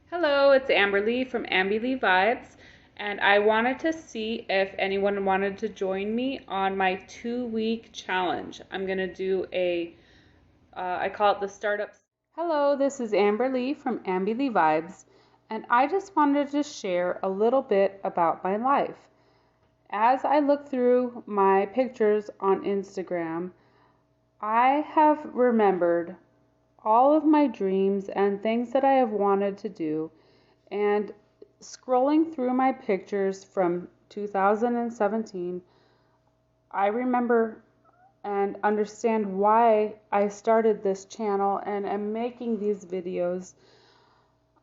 Hello, it's Amberly from AMBEE Vibes, and I wanted to see if anyone wanted to join me on my 2-week challenge. I'm going to do I call it the Startups. Hello, this is Amberly from AMBEE Vibes, and I just wanted to share a little bit about my life. As I look through my pictures on Instagram, I have remembered all of my dreams and things that I have wanted to do. And scrolling through my pictures from 2017, I remember and understand why I started this channel and am making these videos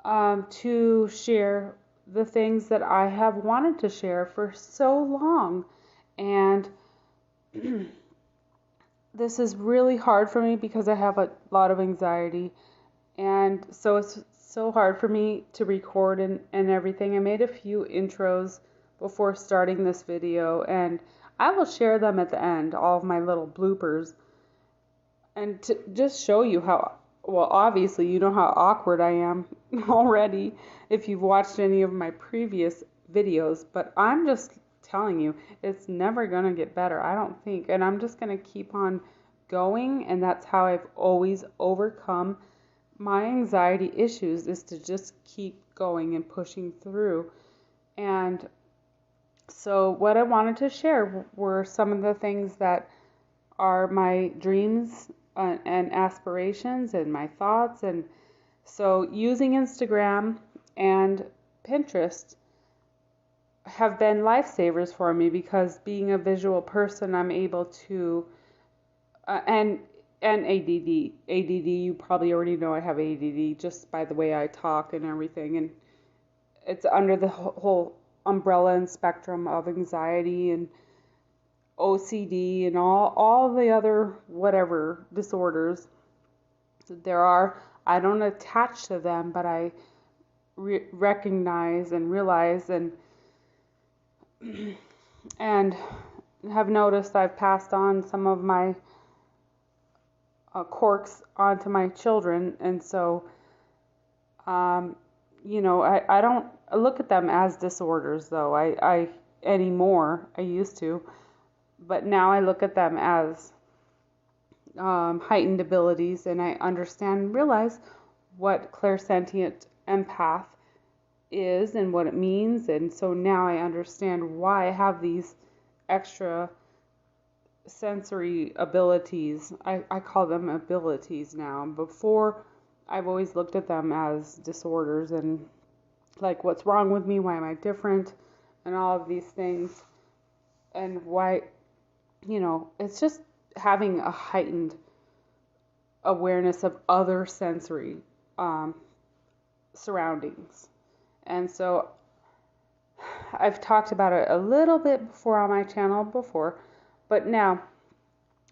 to share the things that I have wanted to share for so long. And this is really hard for me because I have a lot of anxiety. And so it's so hard for me to record and everything. I made a few intros before starting this video, and I will share them at the end, all of my little bloopers, and to just show you how, well, obviously you know how awkward I am already if you've watched any of my previous videos, but I'm just telling you, it's never going to get better, I don't think, and I'm just going to keep on going, and that's how I've always overcome my anxiety issues, is to just keep going and pushing through. And so what I wanted to share were some of the things that are my dreams and aspirations and my thoughts. And so using Instagram and Pinterest have been lifesavers for me, because being a visual person, I'm able to and ADD, you probably already know I have ADD just by the way I talk and everything, and it's under the whole umbrella and spectrum of anxiety and OCD and all the other whatever disorders there are. I don't attach to them, but I recognize and realize and have noticed I've passed on some of my quirks onto my children, and so I don't look at them as disorders, though I anymore. I used to, but now I look at them as heightened abilities, and I understand and realize what clairsentient empath is and what it means, and so now I understand why I have these extra sensory abilities. I call them abilities now. Before, I've always looked at them as disorders and like, what's wrong with me? Why am I different? And all of these things. And why, it's just having a heightened awareness of other sensory surroundings. And so I've talked about it a little bit before on my channel before, but now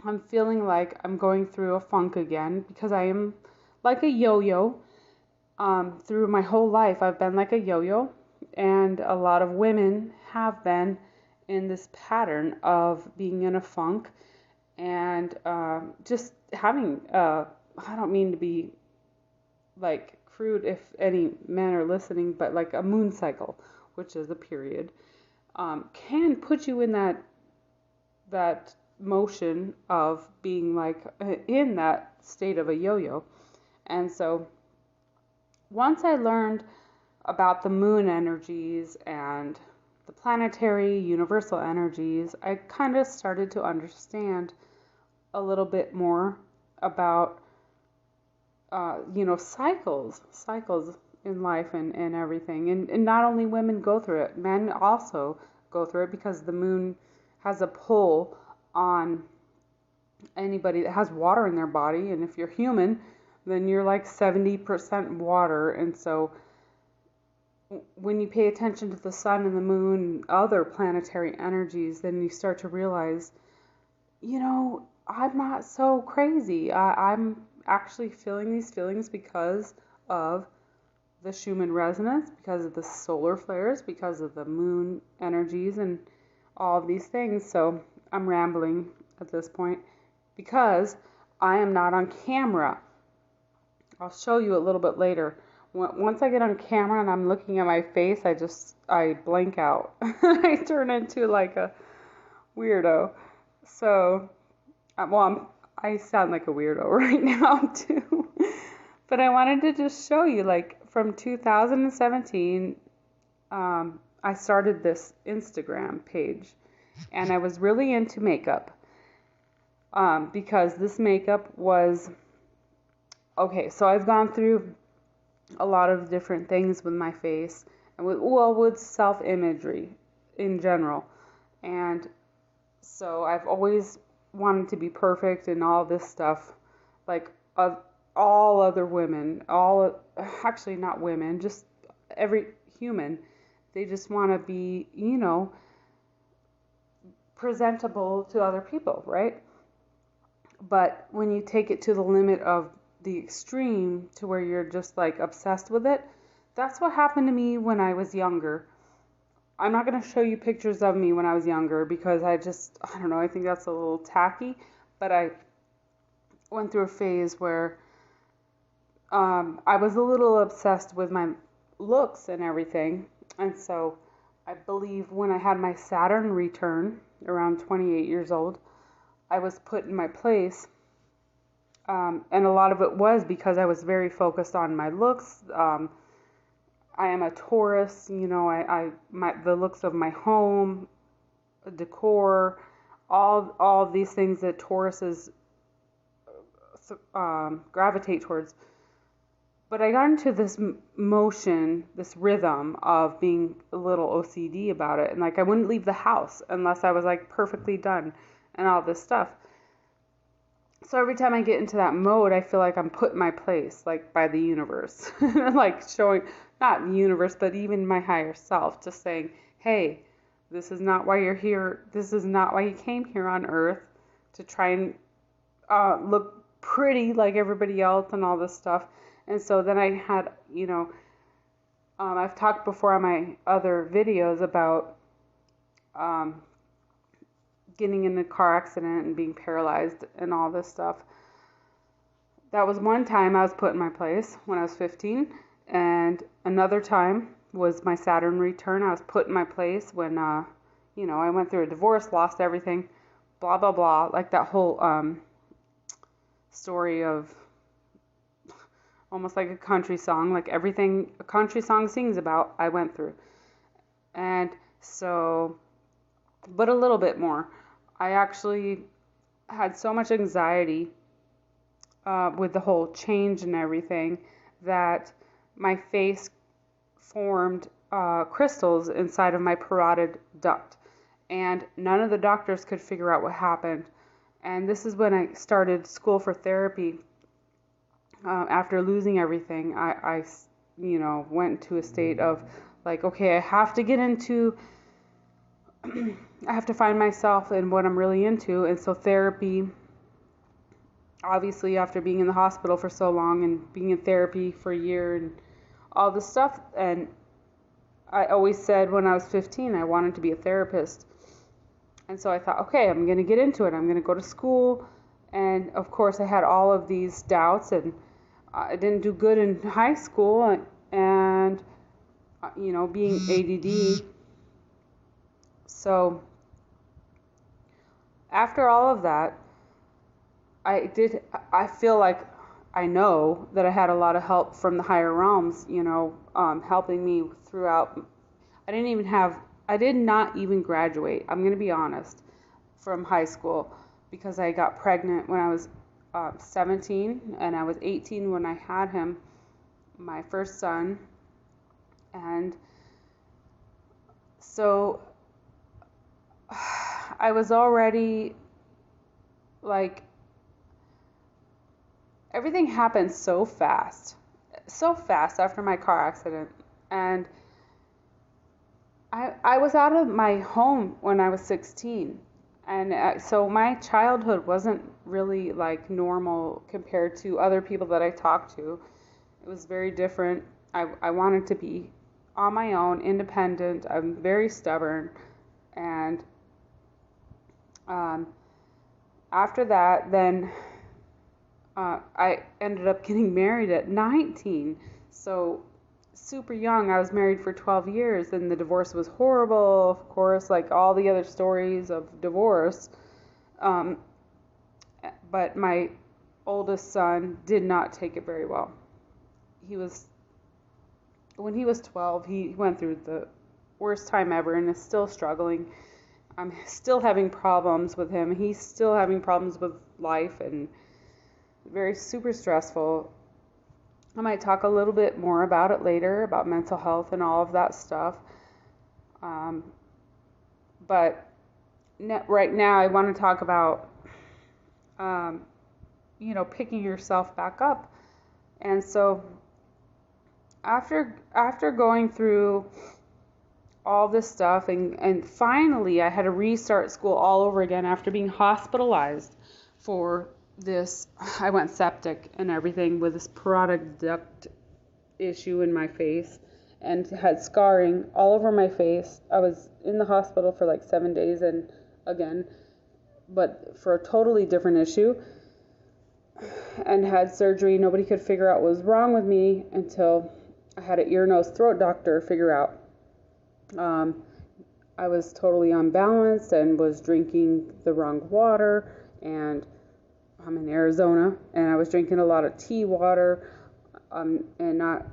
I'm feeling like I'm going through a funk again, because I am like a yo-yo. Through my whole life, I've been like a yo-yo, and a lot of women have been in this pattern of being in a funk and just having, I don't mean to be like crude if any men are listening, but like a moon cycle, which is a period, can put you in that motion of being like in that state of a yo-yo. And so once I learned about the moon energies and the planetary universal energies, I kind of started to understand a little bit more about cycles in life and everything. And not only women go through it, men also go through it, because the moon has a pull on anybody that has water in their body. And if you're human, then you're like 70% water. And so when you pay attention to the sun and the moon and other planetary energies, then you start to realize, I'm not so crazy. I'm actually feeling these feelings because of the Schumann resonance, because of the solar flares, because of the moon energies and all of these things. So I'm rambling at this point because I am not on camera. I'll show you a little bit later once I get on camera and I'm looking at my face, I blank out. I turn into like a weirdo. So, I sound like a weirdo right now too. But I wanted to just show you, like, from 2017, I started this Instagram page, and I was really into makeup, because this makeup was, okay, so I've gone through a lot of different things with my face, and with self-imagery in general. And so I've always wanted to be perfect and all this stuff, like all other women, actually not women, just every human. They just want to be, presentable to other people, right? But when you take it to the limit of the extreme to where you're just like obsessed with it, that's what happened to me when I was younger. I'm not going to show you pictures of me when I was younger because I don't know, I think that's a little tacky, but I went through a phase where I was a little obsessed with my looks and everything. And so I believe when I had my Saturn return around 28 years old, I was put in my place. And a lot of it was because I was very focused on my looks. I am a Taurus, the looks of my home, decor, all these things that Tauruses gravitate towards. But I got into this motion, this rhythm of being a little OCD about it. And like I wouldn't leave the house unless I was like perfectly done and all this stuff. So every time I get into that mode, I feel like I'm put in my place, like by the universe. Like showing, not the universe, but even my higher self, just saying, hey, this is not why you're here. This is not why you came here on Earth, to try and look pretty like everybody else and all this stuff. And so then I had, I've talked before on my other videos about getting in a car accident and being paralyzed and all this stuff. That was one time I was put in my place when I was 15. And another time was my Saturn return. I was put in my place when, I went through a divorce, lost everything, blah, blah, blah. Like that whole story of almost like a country song, like everything a country song sings about, I went through. And so, but a little bit more. I actually had so much anxiety with the whole change and everything that my face formed crystals inside of my parotid duct. And none of the doctors could figure out what happened. And this is when I started school for therapy. After losing everything, I went to a state of like, okay, I have to find myself and what I'm really into. And so therapy, obviously after being in the hospital for so long and being in therapy for a year and all this stuff. And I always said when I was 15, I wanted to be a therapist. And so I thought, okay, I'm going to get into it. I'm going to go to school. And of course I had all of these doubts, and I didn't do good in high school, and being ADD. So after all of that, I feel like I know that I had a lot of help from the higher realms, helping me throughout. I did not even graduate, I'm going to be honest, from high school, because I got pregnant when I was 17, and I was 18 when I had him, my first son. And so I was already like, everything happened so fast after my car accident. And I was out of my home when I was 16. And so my childhood wasn't really like normal compared to other people that I talked to. It was very different. I wanted to be on my own, independent. I'm very stubborn. And after that, then I ended up getting married at 19. So super young, I was married for 12 years and the divorce was horrible, of course, like all the other stories of divorce. Um, but my oldest son did not take it very well. When he was 12, he went through the worst time ever and is still struggling. I'm still having problems with him. He's still having problems with life and very super stressful. I might talk a little bit more about it later, about mental health and all of that stuff. But right now I want to talk about, picking yourself back up. And so after going through all this stuff and finally I had to restart school all over again after being hospitalized for this. I went septic and everything with this parotid duct issue in my face and had scarring all over my face. I was in the hospital for like 7 days and again, but for a totally different issue, and had surgery. Nobody could figure out what was wrong with me until I had an ear, nose, throat doctor figure out. I was totally unbalanced and was drinking the wrong water, and I'm in Arizona, and I was drinking a lot of tea water, and not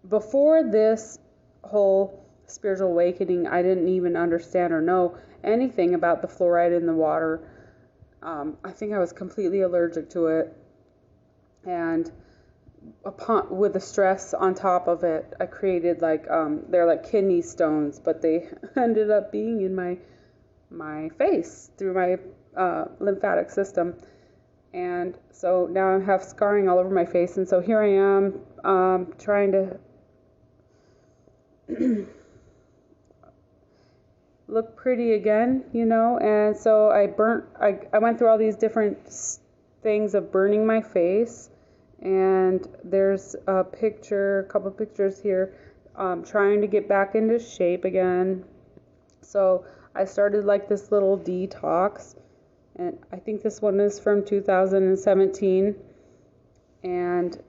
before this whole spiritual awakening, I didn't even understand or know anything about the fluoride in the water. I think I was completely allergic to it, and with the stress on top of it, I created they're like kidney stones, but they ended up being in my face through my lymphatic system. And so now I have scarring all over my face, and so here I am trying to look pretty again, and so I went through all these different things of burning my face, and there's a couple pictures here, trying to get back into shape again. So I started like this little detox, and I think this one is from 2017. And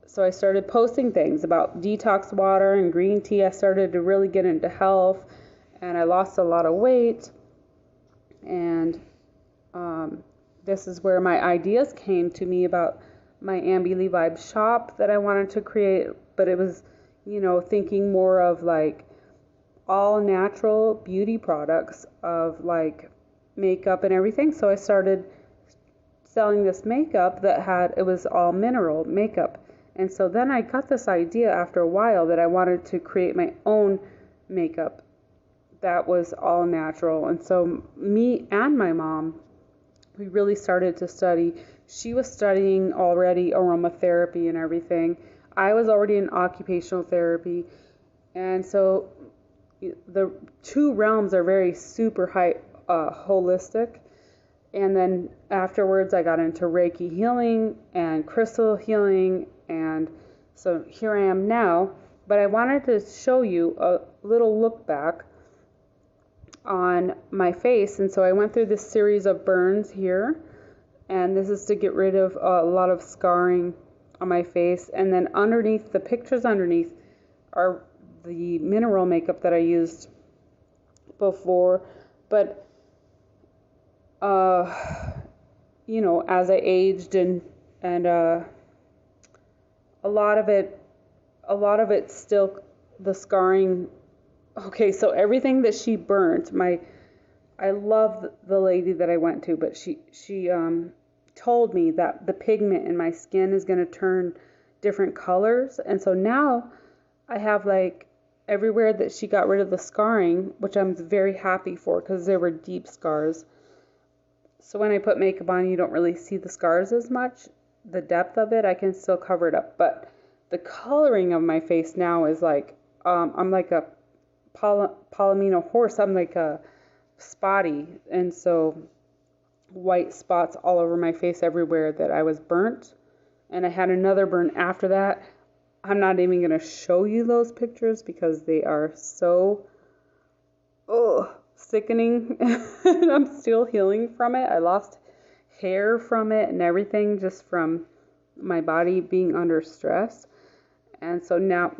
so I started posting things about detox water and green tea. I started to really get into health, and I lost a lot of weight. And this is where my ideas came to me about my AMBEE Vibe shop that I wanted to create, but it was, thinking more of like all natural beauty products of like makeup and everything. So I started selling this makeup it was all mineral makeup. And so then I got this idea after a while that I wanted to create my own makeup that was all natural. And so me and my mom, we really started to study. She was studying already aromatherapy and everything. I was already in occupational therapy. And so the two realms are very super high, holistic. And then afterwards I got into Reiki healing and crystal healing. And so here I am now. But I wanted to show you a little look back on my face. And so I went through this series of burns here. And this is to get rid of a lot of scarring on my face. And then underneath, the pictures underneath are the mineral makeup that I used before. But, as I aged and a lot of it still, the scarring. Okay, so everything that she burnt, I love the lady that I went to, but she told me that the pigment in my skin is going to turn different colors. And so now I have like everywhere that she got rid of the scarring, which I'm very happy for because there were deep scars. So when I put makeup on, you don't really see the scars as much. The depth of it, I can still cover it up. But the coloring of my face now is like, I'm like a Palomino horse. I'm like a spotty. And so white spots all over my face everywhere that I was burnt. And I had another burn after that. I'm not even going to show you those pictures because they are so sickening. And I'm still healing from it. I lost hair from it and everything just from my body being under stress. And so now,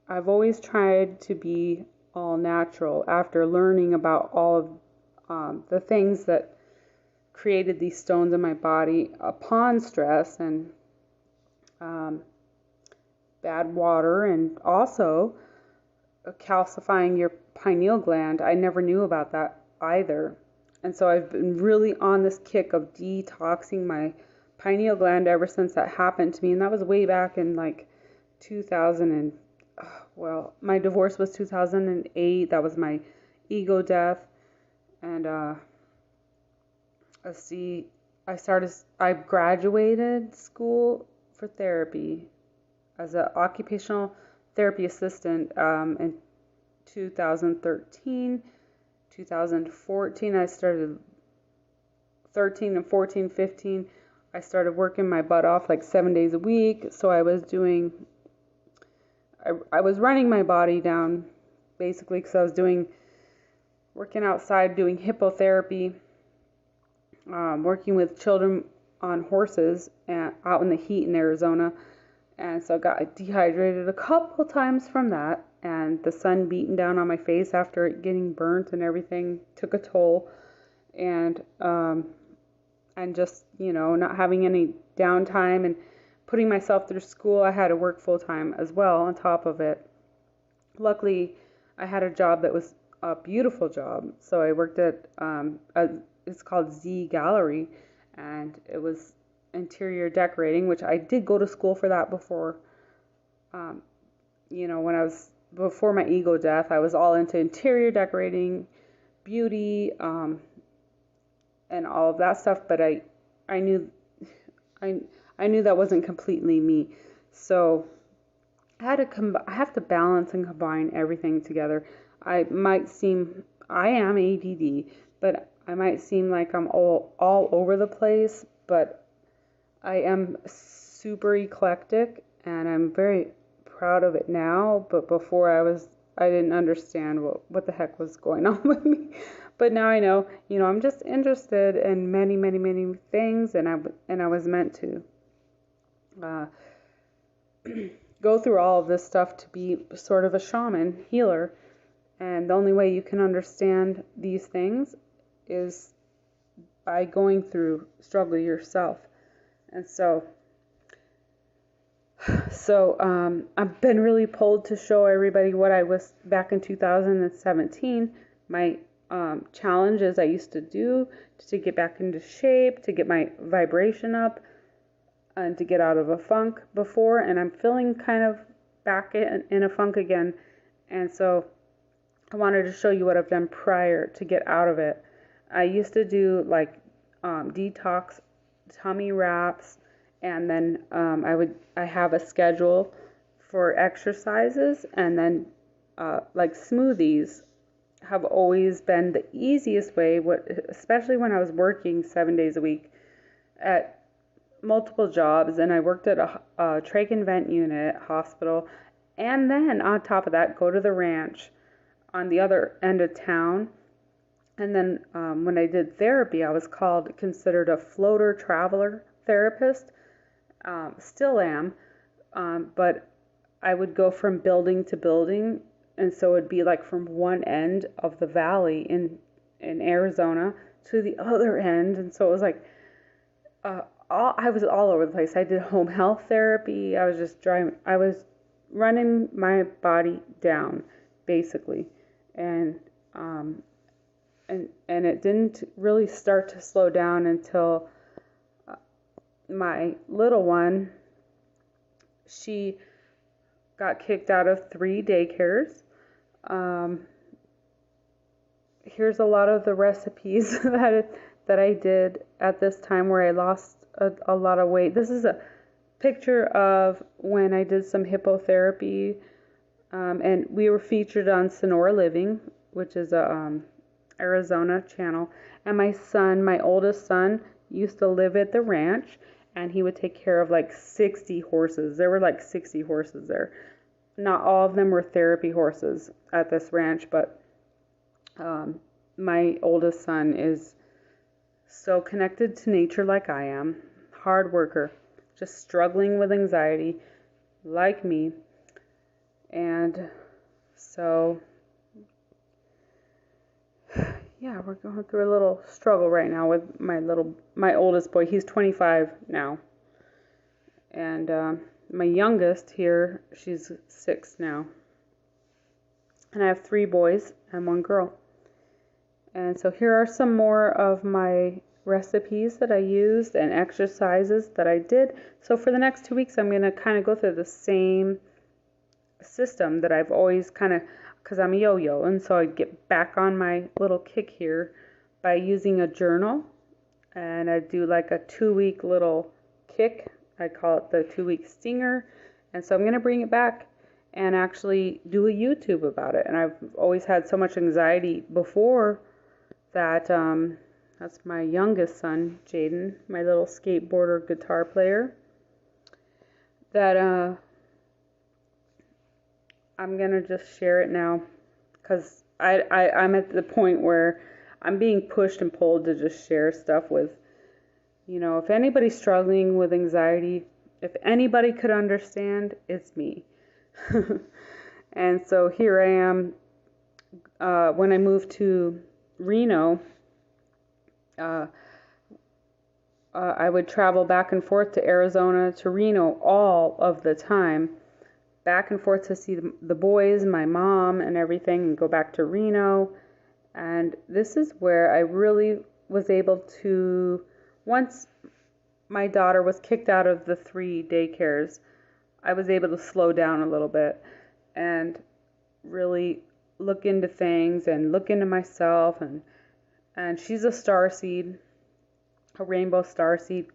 I've always tried to be all natural after learning about all of the things that created these stones in my body upon stress and bad water, and also calcifying your pineal gland. I never knew about that either. And so I've been really on this kick of detoxing my pineal gland ever since that happened to me. And that was way back in like 2000 and, my divorce was 2008. That was my ego death. And let's see, I graduated school for therapy as an occupational therapy assistant in 2013, 2014. I started 13 and 14, 15. I started working my butt off like 7 days a week. So I was running my body down basically because I was working outside, doing hippotherapy, working with children on horses and out in the heat in Arizona. And so I got dehydrated a couple times from that, and the sun beating down on my face after it getting burnt and everything took a toll. And just, not having any downtime and putting myself through school. I had to work full time as well on top of it. Luckily, I had a job that was a beautiful job. So I worked at, it's called Z Gallery, and it was interior decorating, which I did go to school for that before. When I was before my ego death, I was all into interior decorating, beauty, and all of that stuff. But I knew that wasn't completely me. So I have to balance and combine everything together. I am ADD, but I might seem like I'm all over the place, but I am super eclectic, and I'm very proud of it now. But before I didn't understand what the heck was going on with me. But now I know, I'm just interested in many, many, many things, and I was meant to go through all of this stuff to be sort of a shaman, healer. And the only way you can understand these things is by going through struggle yourself. And so I've been really pulled to show everybody what I was back in 2017. My challenges I used to do to get back into shape, to get my vibration up, and to get out of a funk before. And I'm feeling kind of back in a funk again. And so I wanted to show you what I've done prior to get out of it. I used to do like detox tummy wraps, and then I have a schedule for exercises, and then like smoothies have always been the easiest way, especially when I was working 7 days a week at multiple jobs, and I worked at a trach and vent unit hospital, and then on top of that go to the ranch on the other end of town. And then when I did therapy, I was considered a floater traveler therapist. Still am, but I would go from building to building, and so it'd be like from one end of the valley in Arizona to the other end, and so it was like I was all over the place. I did home health therapy. I was running my body down basically, and it didn't really start to slow down until my little one, she got kicked out of 3 daycares. Here's a lot of the recipes that I did at this time where I lost a lot of weight. This is a picture of when I did some hippotherapy, and we were featured on Sonora Living, which is a Arizona channel. And my oldest son, used to live at the ranch, and he would take care of like 60 horses. There were like 60 horses there. Not all of them were therapy horses at this ranch, but my oldest son is so connected to nature like I am. Hard worker, just struggling with anxiety, like me. And so, yeah, we're going through a little struggle right now with my oldest boy. He's 25 now. And my youngest here, she's 6 now. And I have 3 boys and 1 girl. And so here are some more of my recipes that I used and exercises that I did. So for the next 2 weeks, I'm going to kind of go through the same system that I've always kind of, because I'm a yo-yo, and so I get back on my little kick here by using a journal. And I do like a 2-week little kick. I call it the 2-week stinger. And so I'm going to bring it back and actually do a YouTube about it. And I've always had so much anxiety before that. That's my youngest son, Jaden, my little skateboarder guitar player, that I'm going to just share it now, because I'm at the point where I'm being pushed and pulled to just share stuff with, if anybody's struggling with anxiety, if anybody could understand, it's me. And so here I am. When I moved to Reno, I would travel back and forth to Arizona to Reno all of the time, back and forth to see the boys, my mom, and everything, and go back to Reno. And this is where I really was able to, once my daughter was kicked out of the 3 daycares, I was able to slow down a little bit and really look into things and look into myself. And she's a starseed, a rainbow starseed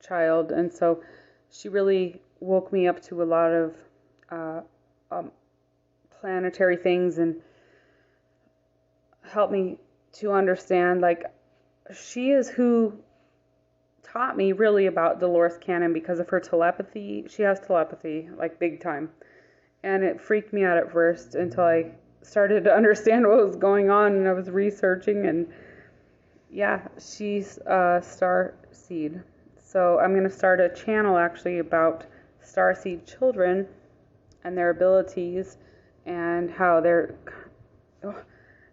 child, and so she really woke me up to a lot of planetary things and helped me to understand, like, she is who taught me really about Dolores Cannon because of her telepathy. She has telepathy, like, big time. And it freaked me out at first until I started to understand what was going on, and I was researching, and yeah, she's a star seed. So I'm going to start a channel actually about starseed children and their abilities and how they're...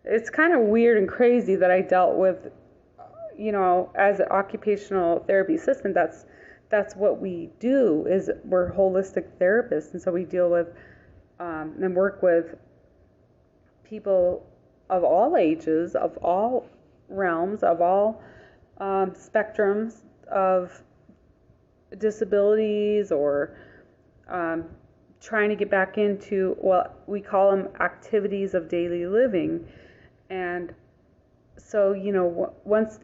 It's kind of weird and crazy that I dealt with, as an occupational therapy assistant, that's what we do, is we're holistic therapists. And so we deal with and work with people of all ages, of all realms, of all spectrums of disabilities, or trying to get back into what we call them activities of daily living. And so, once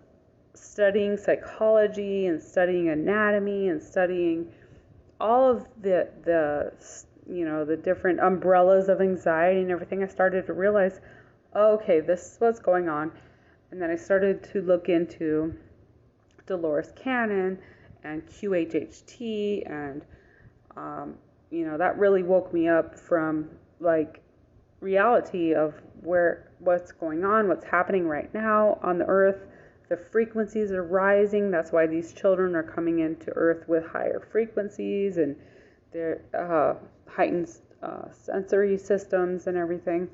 studying psychology and studying anatomy and studying all of the different umbrellas of anxiety and everything, I started to realize, okay, this is what's going on. And then I started to look into Dolores Cannon and QHHT, and that really woke me up from, like, reality of what's going on, what's happening right now on the earth. The frequencies are rising. That's why these children are coming into earth with higher frequencies, and their heightened sensory systems and everything.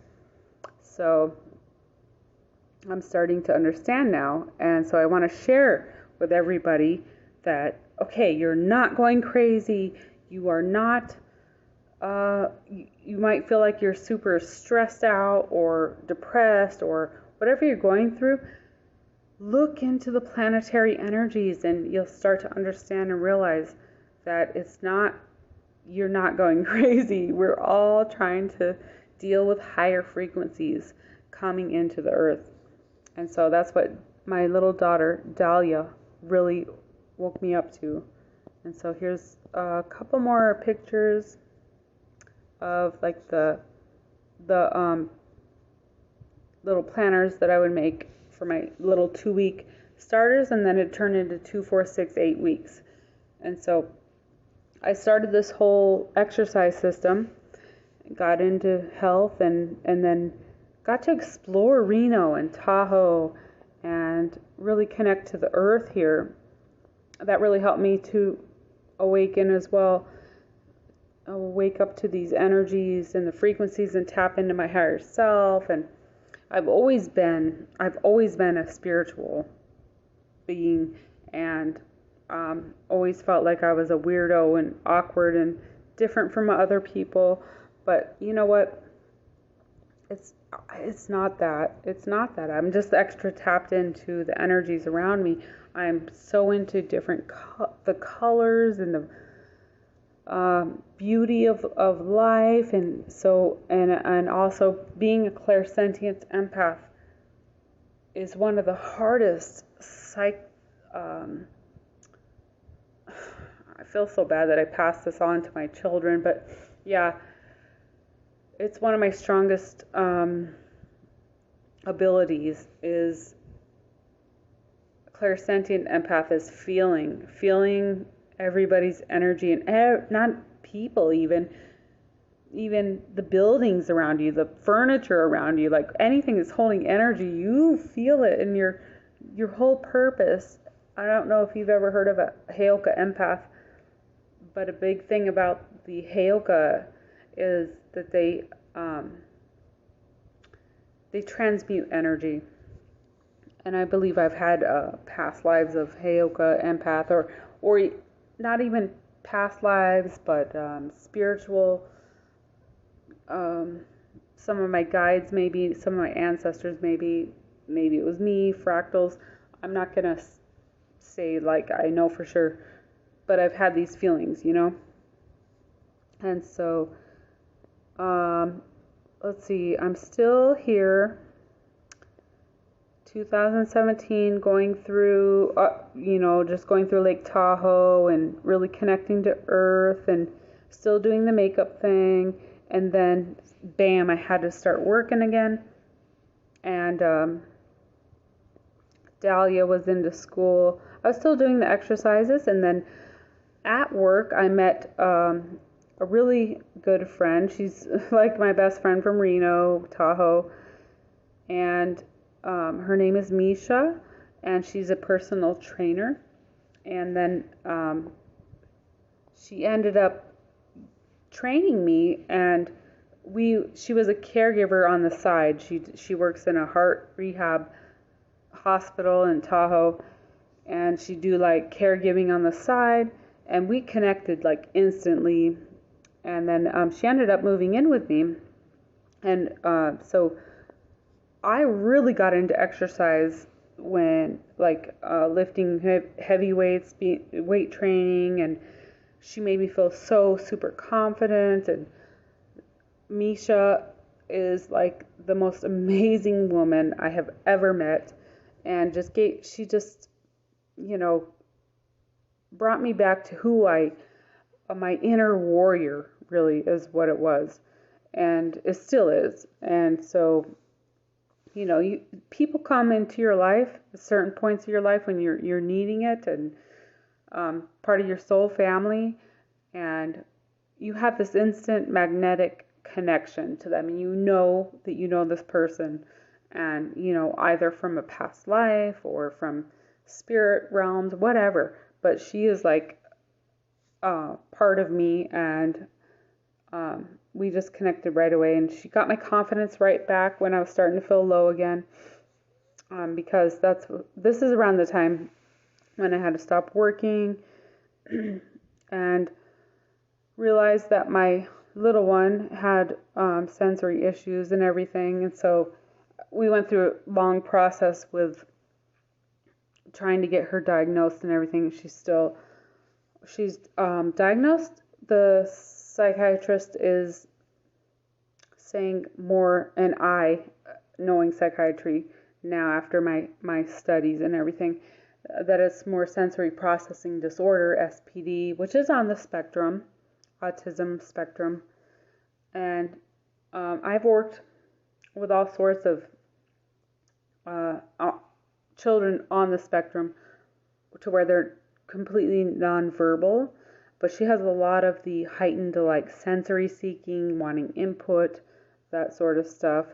So I'm starting to understand now, and so I want to share with everybody that, okay, you're not going crazy. You are not, you might feel like you're super stressed out or depressed or whatever you're going through. Look into the planetary energies, and you'll start to understand and realize that you're not going crazy. We're all trying to deal with higher frequencies coming into the earth. And so that's what my little daughter, Dahlia, really woke me up to. And so here's a couple more pictures of, like, the little planners that I would make for my little 2-week starters, and then it turned into 2, 4, 6, 8 weeks. And so I started this whole exercise system, got into health, and then got to explore Reno and Tahoe and really connect to the earth here. That really helped me to awaken as well. wake up to these energies and the frequencies and tap into my higher self. And I've always been a spiritual being, and always felt like I was a weirdo and awkward and different from other people. But you know what? It's not that. It's not that. I'm just extra tapped into the energies around me. I'm so into the colors and the beauty of life, and so and also being a clairsentient empath is one of the hardest I feel so bad that I passed this on to my children, but yeah, it's one of my strongest abilities. Is clairsentient empath is feeling everybody's energy, and not people, even the buildings around you, the furniture around you, like anything that's holding energy, you feel it in your whole purpose. I don't know if you've ever heard of a Heyoka empath, but a big thing about the Heyoka is that they transmute energy. And I believe I've had past lives of Heyoka empath, or not even past lives, but spiritual. Some of my guides, maybe some of my ancestors, maybe it was me, fractals. I'm not gonna say like I know for sure, but I've had these feelings, And so, let's see, I'm still here. 2017, going through, just going through Lake Tahoe and really connecting to Earth and still doing the makeup thing. And then, bam, I had to start working again. And Dahlia was into school. I was still doing the exercises. And then at work, I met a really good friend. She's like my best friend from Reno, Tahoe. And her name is Misha, and she's a personal trainer. And then she ended up training me, and she was a caregiver on the side. She works in a heart rehab hospital in Tahoe, and she do like caregiving on the side, and we connected like instantly. And then she ended up moving in with me, and so I really got into exercise when lifting heavy weights, weight training, and she made me feel so super confident. And Misha is like the most amazing woman I have ever met, and she just brought me back to my inner warrior really is what it was, and it still is. And so people come into your life at certain points of your life when you're needing it, and part of your soul family, and you have this instant magnetic connection to them. And you know that you know this person, and either from a past life or from spirit realms, whatever. But she is like part of me, and we just connected right away, and she got my confidence right back when I was starting to feel low again, because this is around the time when I had to stop working and realized that my little one had sensory issues and everything. And so we went through a long process with trying to get her diagnosed and everything. She's diagnosed. The psychiatrist is saying more, and I, knowing psychiatry now after my studies and everything, that it's more sensory processing disorder, SPD, which is on the spectrum, autism spectrum. And I've worked with all sorts of children on the spectrum to where they're completely nonverbal, but she has a lot of the heightened like sensory seeking, wanting input, that sort of stuff.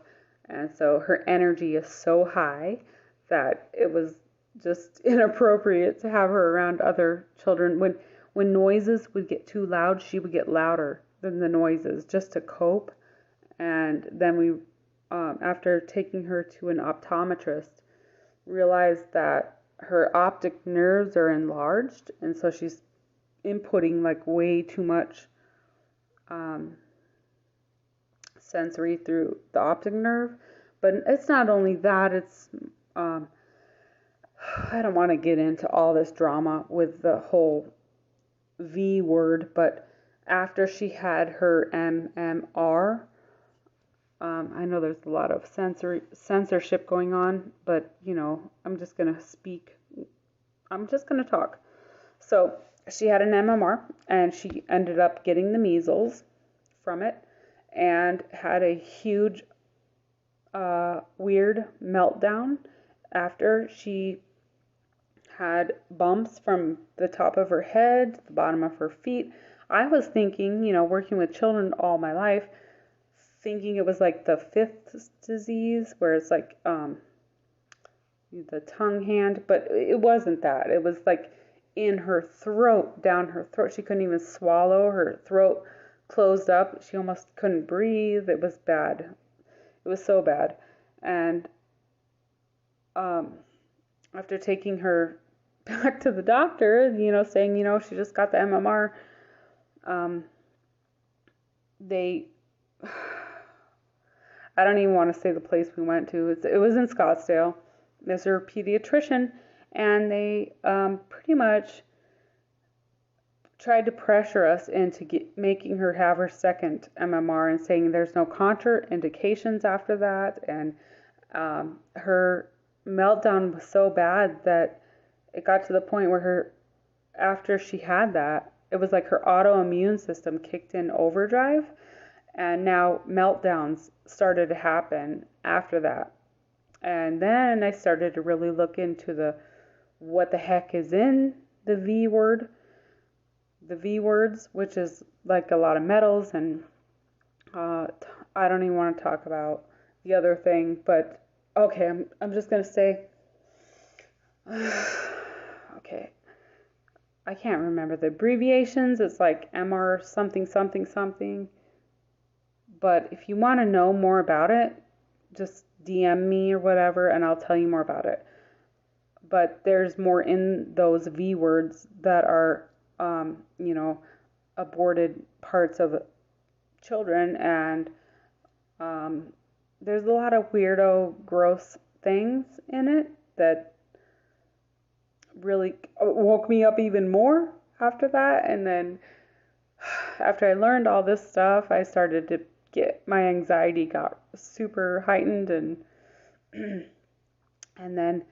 And so her energy is so high that it was just inappropriate to have her around other children. When noises would get too loud, she would get louder than the noises, just to cope. And then we, after taking her to an optometrist, realized that her optic nerves are enlarged, and so she's inputting like way too much sensory through the optic nerve. But it's not only that, it's I don't want to get into all this drama with the whole V word, but after she had her MMR, I know there's a lot of censorship going on, but I'm just going to talk. So she had an MMR, and she ended up getting the measles from it and had a huge weird meltdown after. She had bumps from the top of her head to the bottom of her feet. I was thinking, working with children all my life, thinking it was like the fifth disease where it's like the tongue hand, but it wasn't that. It was like in her throat, down her throat. She couldn't even swallow. Her throat closed up. She almost couldn't breathe. It was bad. It was so bad. And after taking her back to the doctor, saying, she just got the MMR, I don't even want to say the place we went to. It was in Scottsdale. There's a pediatrician, and they pretty much tried to pressure us into making her have her second MMR and saying there's no contraindications after that. And her meltdown was so bad that it got to the point where after she had that, it was like her autoimmune system kicked in overdrive, and now meltdowns started to happen after that. And then I started to really look into what the heck is in the V words, which is like a lot of metals, and I don't even want to talk about the other thing, but okay, I'm just gonna say, okay, I can't remember the abbreviations. It's like MR something something something. But if you want to know more about it, just DM me or whatever, and I'll tell you more about it. But there's more in those V words that are, aborted parts of children, and there's a lot of weirdo, gross things in it that really woke me up even more after that. And then after I learned all this stuff, I started to my anxiety got super heightened, and then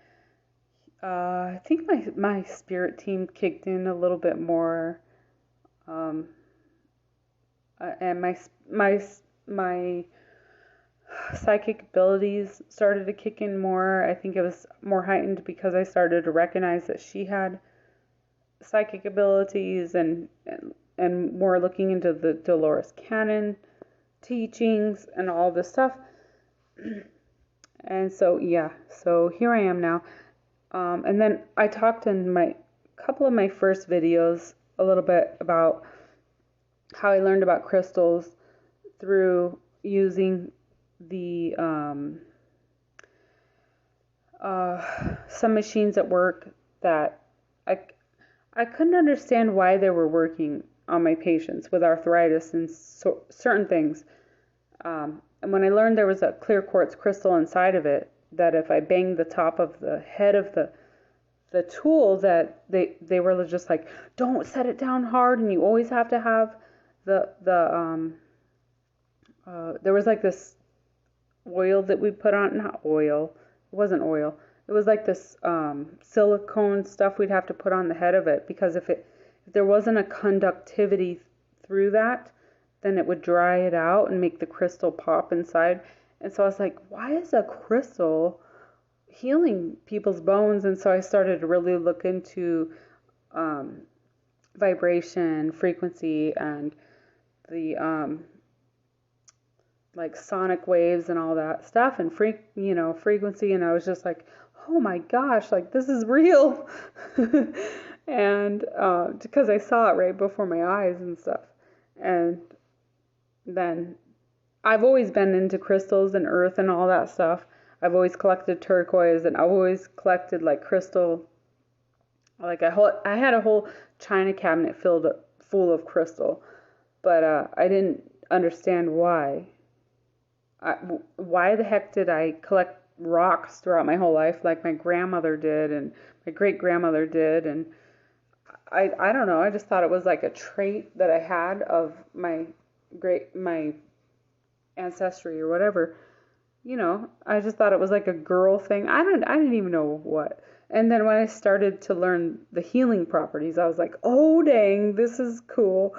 I think my spirit team kicked in a little bit more, and my psychic abilities started to kick in more. I think it was more heightened because I started to recognize that she had psychic abilities, and more looking into the Dolores Cannon teachings and all this stuff. And so here I am now. And then I talked in my couple of my first videos a little bit about how I learned about crystals through using the some machines at work that I couldn't understand why they were working on my patients with arthritis and certain things. And when I learned there was a clear quartz crystal inside of it, that if I banged the top of the head of the tool, that they were just like, don't set it down hard, and you always have to have there was like this oil that we put on, not oil, it wasn't oil, it was like this silicone stuff we'd have to put on the head of it, because if there wasn't a conductivity through that, then it would dry it out and make the crystal pop inside. And so I was like, why is a crystal healing people's bones? And so I started to really look into vibration, frequency, and the like sonic waves and all that stuff, and frequency. And I was just like, oh my gosh, like this is real. And because I saw it right before my eyes and stuff. And then I've always been into crystals and earth and all that stuff. I've always collected turquoise and I've always collected like crystal. Like I had a whole china cabinet filled full of crystal, but I didn't understand why. Why the heck did I collect rocks throughout my whole life like my grandmother did and my great grandmother did? And I don't know. I just thought it was like a trait that I had of my ancestry or whatever. I just thought it was like a girl thing. I didn't even know what. And then when I started to learn the healing properties, I was like, "Oh dang, this is cool."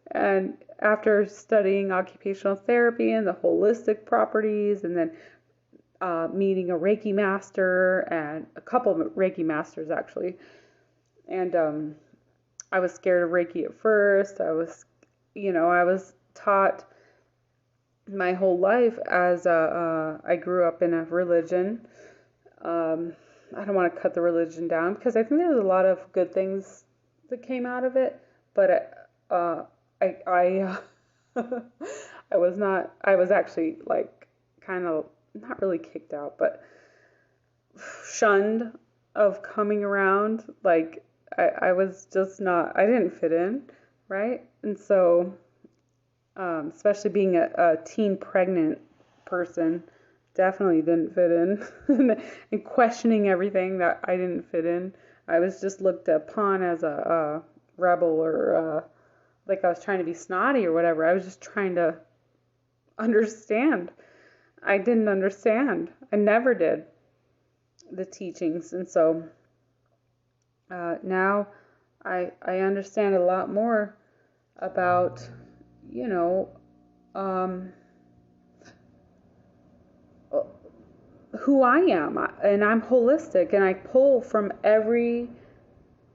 And after studying occupational therapy and the holistic properties, and then meeting a Reiki master and a couple of Reiki masters actually, and I was scared of Reiki at first. I was taught my whole life as I grew up in a religion. I don't want to cut the religion down because I think there's a lot of good things that came out of it, but I I was not. I was actually like kind of not really kicked out, but shunned of coming around. Like I was just not. I didn't fit in, right? And so especially being a teen pregnant person, definitely didn't fit in, and questioning everything that I didn't fit in. I was just looked upon as a rebel or like I was trying to be snotty or whatever. I was just trying to understand. I didn't understand. I never did the teachings, and so now I understand a lot more about you know um, who I am, and I'm holistic, and I pull from every.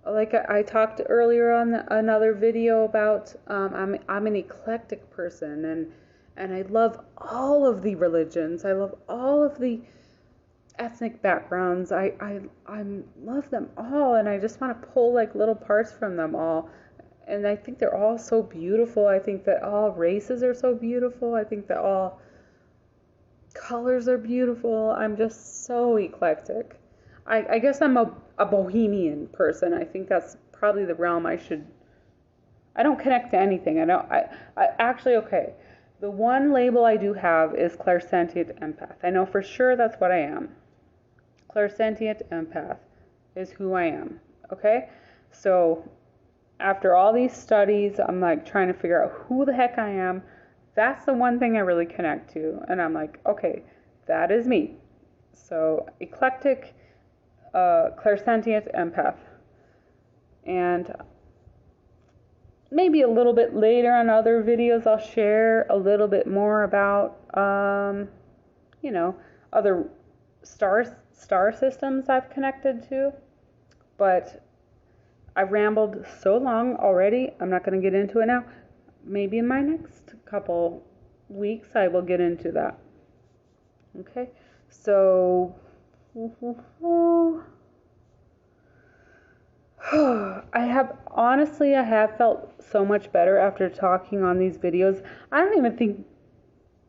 Like I talked earlier on another video about, I'm an eclectic person, and I love all of the religions. I love all of the ethnic backgrounds. I love them all, and I just want to pull like little parts from them all. And I think they're all so beautiful. I think that all races are so beautiful. I think that all colors are beautiful. I'm just so eclectic. I guess I'm a bohemian person. I think that's probably the realm I should. I don't connect to anything. I actually, okay. The one label I do have is clairsentient empath. I know for sure that's what I am. Clairsentient empath is who I am. Okay? So after all these studies, I'm like trying to figure out who the heck I am. That's the one thing I really connect to. And I'm like, okay, that is me. So eclectic, clairsentient empath. And maybe a little bit later on other videos I'll share a little bit more about other star systems I've connected to. But I've rambled so long already, I'm not going to get into it now. Maybe in my next couple weeks I will get into that. Okay, so I have felt so much better after talking on these videos. I don't even think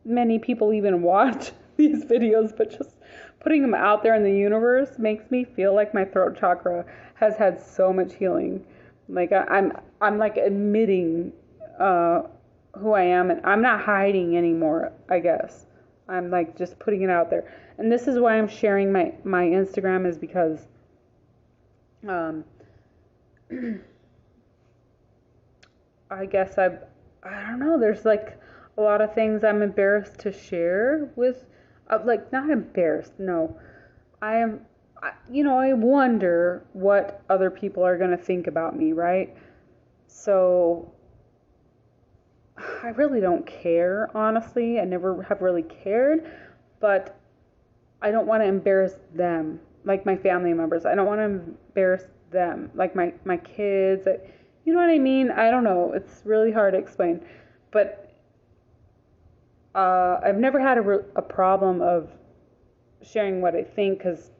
many people even watch these videos, but just putting them out there in the universe makes me feel like my throat chakra has had so much healing. Like I'm like admitting who I am, and I'm not hiding anymore, I guess. I'm like just putting it out there. And this is why I'm sharing my Instagram, is because I guess I don't know, there's like a lot of things I'm embarrassed to share with, like not embarrassed, no. I wonder what other people are going to think about me, right? So I really don't care, honestly. I never have really cared, but I don't want to embarrass them, like my family members. I don't want to embarrass them, like my kids. You know what I mean? I don't know. It's really hard to explain. But I've never had a problem of sharing what I think, because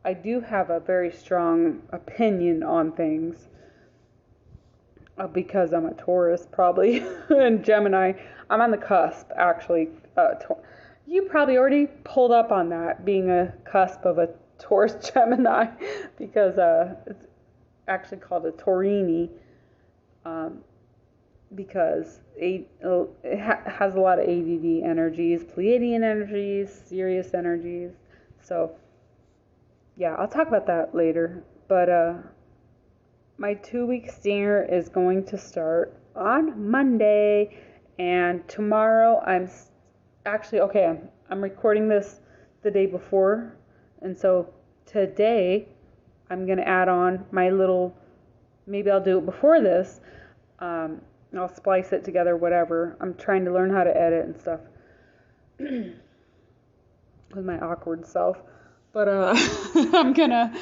I do have a very strong opinion on things. because I'm a Taurus, probably, and Gemini. I'm on the cusp, actually. You probably already pulled up on that, being a cusp of a Taurus Gemini, because it's actually called a Taurini, um, because has a lot of ADD energies, Pleiadian energies, Sirius energies. So, yeah, I'll talk about that later. But my 2 week stinger is going to start on Monday, and tomorrow actually okay. I'm recording this the day before, and so today I'm gonna add on my little. Maybe I'll do it before this. I'll splice it together, whatever. I'm trying to learn how to edit and stuff with my awkward self, but I'm gonna.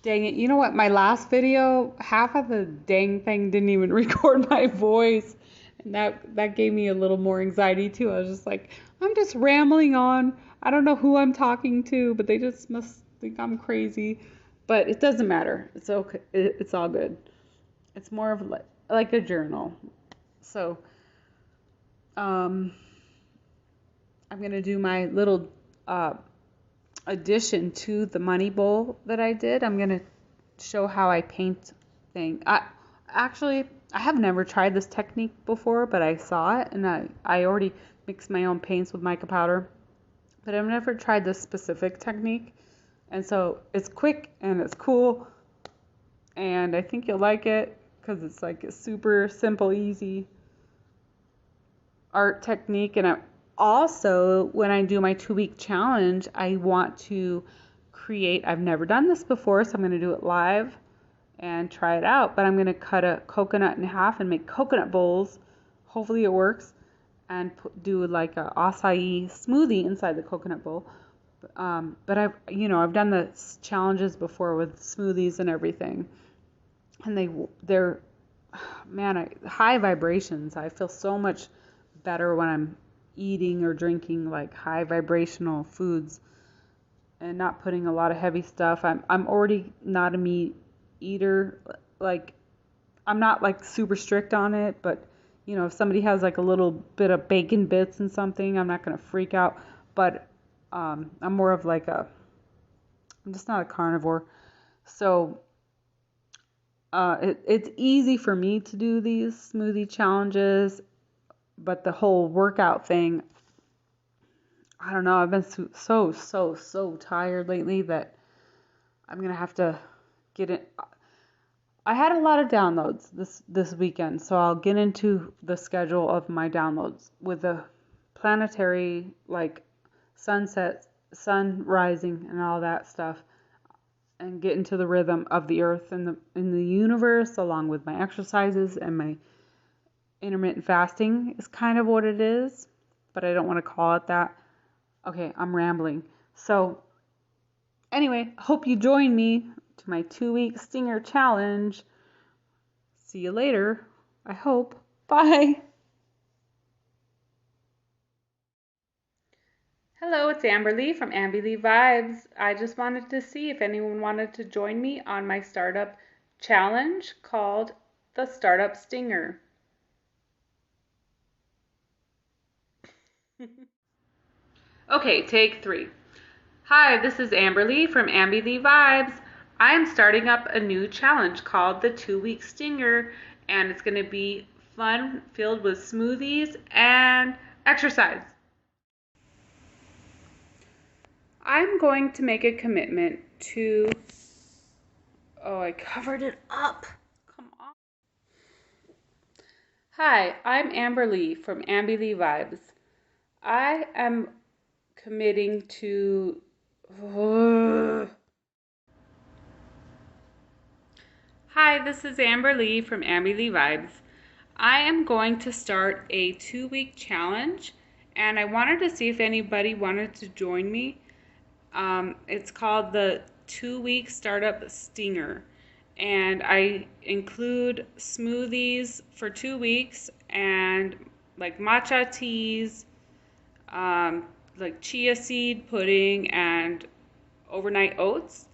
Dang it. You know what? My last video, half of the dang thing didn't even record my voice. And that gave me a little more anxiety too. I was just like, I'm just rambling on. I don't know who I'm talking to, but they just must think I'm crazy. But it doesn't matter. It's okay. It's all good. It's more of like a journal. So, I'm gonna do my little addition to the money bowl that I did. I'm gonna show how I paint thing. I have never tried this technique before, but I saw it, and I already mixed my own paints with mica powder, but I've never tried this specific technique. And so it's quick and it's cool, and I think you'll like it because it's like a super simple, easy art technique. And also, when I do my 2 week challenge, I want to create, I've never done this before, so I'm going to do it live and try it out. But I'm going to cut a coconut in half and make coconut bowls. Hopefully it works. And do like a acai smoothie inside the coconut bowl. But I've done the challenges before with smoothies and everything, and they're high vibrations. I feel so much better when I'm eating or drinking like high vibrational foods and not putting a lot of heavy stuff. I'm already not a meat eater. Like, I'm not like super strict on it, but if somebody has like a little bit of bacon bits and something, I'm not gonna freak out. But I'm more of like I'm just not a carnivore. So it's easy for me to do these smoothie challenges, but the whole workout thing, I don't know. I've been so tired lately that I'm gonna have to get it. I had a lot of downloads this weekend, so I'll get into the schedule of my downloads with the planetary, like sunset, sun rising, and all that stuff, and get into the rhythm of the earth and the universe, along with my exercises and my intermittent fasting is kind of what it is, but I don't want to call it that. Okay, I'm rambling. So anyway, hope you join me to my 2 week stinger challenge. See you later, I hope. Bye. Hello, it's Amberly from AMBEE Vibes. I just wanted to see if anyone wanted to join me on my startup challenge called the Startup Stinger. Okay, take 3. Hi, this is Amberly from AMBEE Vibes. I'm starting up a new challenge called the 2 week stinger, and it's going to be fun, filled with smoothies and exercise. I'm going to make a commitment to... Oh, I covered it up. Come on. Hi, I'm Amberly from AMBEE Vibes. I am committing to... Hi, this is Amberly from AMBEE Vibes. I am going to start a 2 week challenge, and I wanted to see if anybody wanted to join me. It's called the 2 week startup stinger, and I include smoothies for 2 weeks and like matcha teas, like chia seed pudding and overnight oats.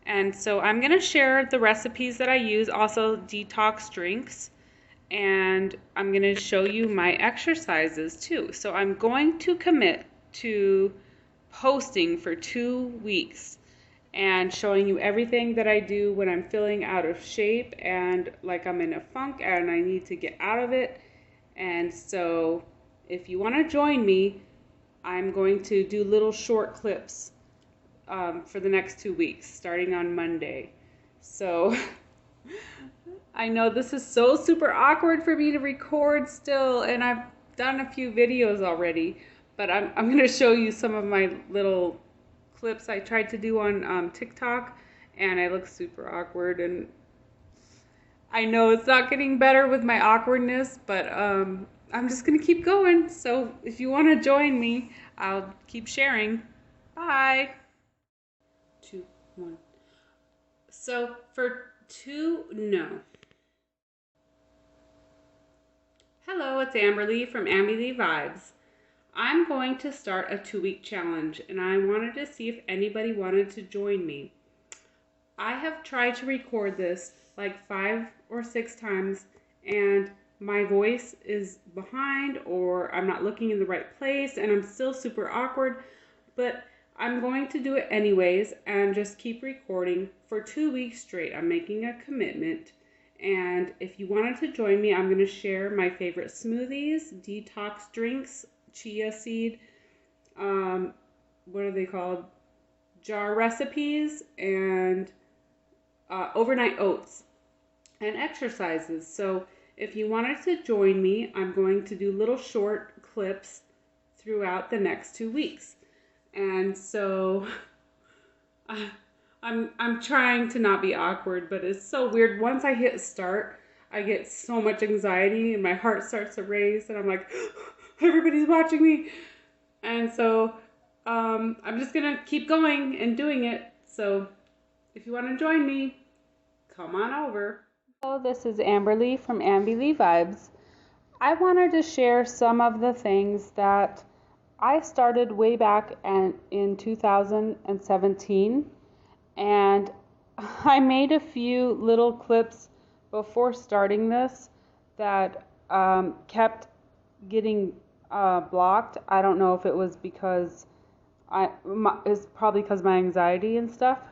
And so I'm going to share the recipes that I use, also detox drinks, and I'm going to show you my exercises too. So I'm going to commit to posting for 2 weeks and showing you everything that I do when I'm feeling out of shape and like I'm in a funk and I need to get out of it. And so if you want to join me, I'm going to do little short clips for the next 2 weeks, starting on Monday. So I know this is so super awkward for me to record still, and I've done a few videos already, but I'm going to show you some of my little clips I tried to do on TikTok, and I look super awkward, and I know it's not getting better with my awkwardness, but I'm just going to keep going. So if you want to join me, I'll keep sharing. Bye. 2, 1. So no. Hello, it's Amberly from AMBEE Vibes. I'm going to start a 2-week challenge, and I wanted to see if anybody wanted to join me. I have tried to record this like 5 or 6 times, and my voice is behind, or I'm not looking in the right place, and I'm still super awkward, but I'm going to do it anyways and just keep recording for 2 weeks straight. I'm making a commitment. And if you wanted to join me, I'm going to share my favorite smoothies, detox drinks, chia seed, what are they called? Jar recipes, and overnight oats, and exercises. So if you wanted to join me, I'm going to do little short clips throughout the next 2 weeks. And so I'm trying to not be awkward, but it's so weird. Once I hit start, I get so much anxiety and my heart starts to race, and I'm like, everybody's watching me. And so I'm just gonna keep going and doing it. So if you want to join me, come on over. Hello, this is Amberly from AMBEE Vibes. I wanted to share some of the things that I started way back in 2017, and I made a few little clips before starting this that kept getting blocked. I don't know if it was because it's probably because my anxiety and stuff,